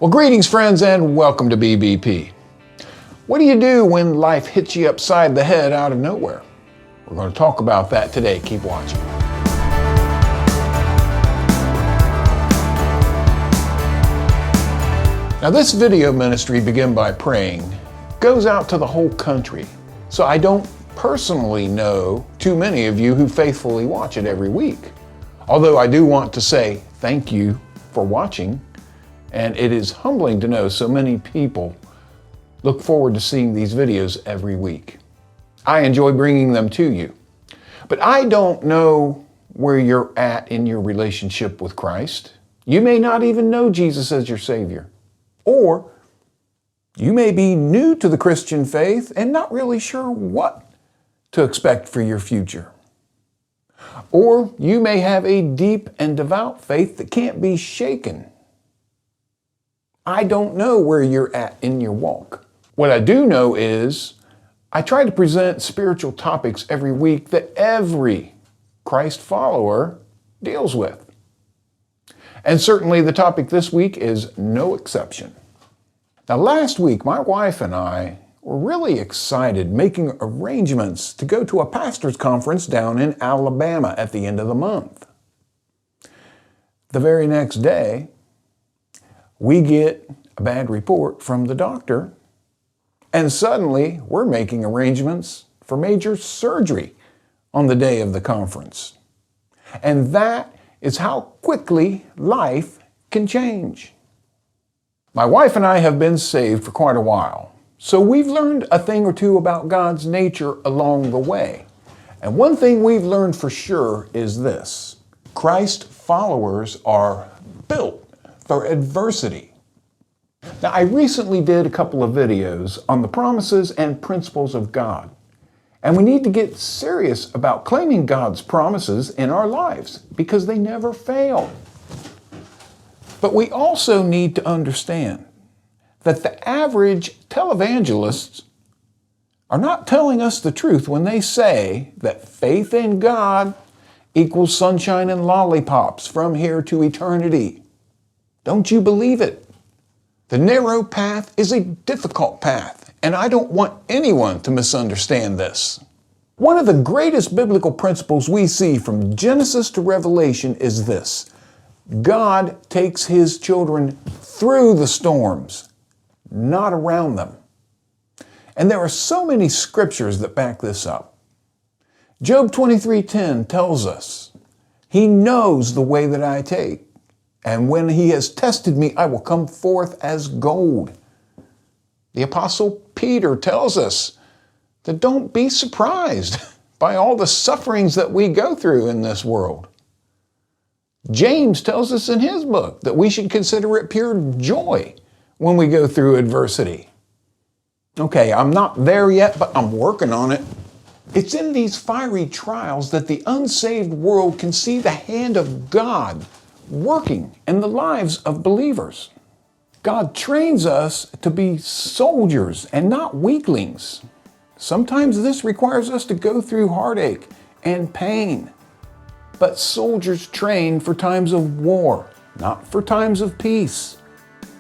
Well, greetings friends and welcome to BBP. What do you do when life hits you upside the head out of nowhere? We're going to talk about that today. Keep watching. Now this video ministry, Begin by Praying, goes out to the whole country. So I don't personally know too many of you who faithfully watch it every week. Although I do want to say thank you for watching. And it is humbling to know so many people look forward to seeing these videos every week. I enjoy bringing them to you. But I don't know where you're at in your relationship with Christ. You may not even know Jesus as your Savior. Or you may be new to the Christian faith and not really sure what to expect for your future. Or you may have a deep and devout faith that can't be shaken. I don't know where you're at in your walk. What I do know is I try to present spiritual topics every week that every Christ follower deals with. And certainly the topic this week is no exception. Now last week, my wife and I were really excited making arrangements to go to a pastor's conference down in Alabama at the end of the month. The very next day, we get a bad report from the doctor, and suddenly we're making arrangements for major surgery on the day of the conference. And that is how quickly life can change. My wife and I have been saved for quite a while, so we've learned a thing or two about God's nature along the way. And one thing we've learned for sure is this: Christ followers are built for adversity. Now, I recently did a couple of videos on the promises and principles of God. And we need to get serious about claiming God's promises in our lives because they never fail. But we also need to understand that the average televangelists are not telling us the truth when they say that faith in God equals sunshine and lollipops from here to eternity. Don't you believe it? The narrow path is a difficult path, and I don't want anyone to misunderstand this. One of the greatest biblical principles we see from Genesis to Revelation is this: God takes His children through the storms, not around them. And there are so many scriptures that back this up. Job 23:10 tells us, He knows the way that I take. And when He has tested me, I will come forth as gold. The Apostle Peter tells us that don't be surprised by all the sufferings that we go through in this world. James tells us in his book that we should consider it pure joy when we go through adversity. Okay, I'm not there yet, but I'm working on it. It's in these fiery trials that the unsaved world can see the hand of God working in the lives of believers. God trains us to be soldiers and not weaklings. Sometimes this requires us to go through heartache and pain. But soldiers train for times of war, not for times of peace.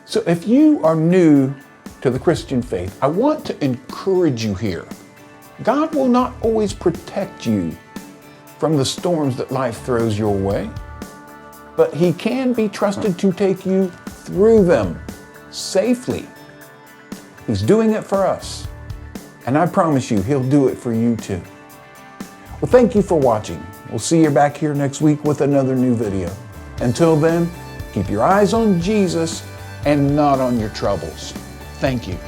So if you are new to the Christian faith, I want to encourage you here. God will not always protect you from the storms that life throws your way, but He can be trusted to take you through them safely. He's doing it for us, and I promise you He'll do it for you too. Well, thank you for watching. We'll see you back here next week with another new video. Until then, keep your eyes on Jesus and not on your troubles. Thank you.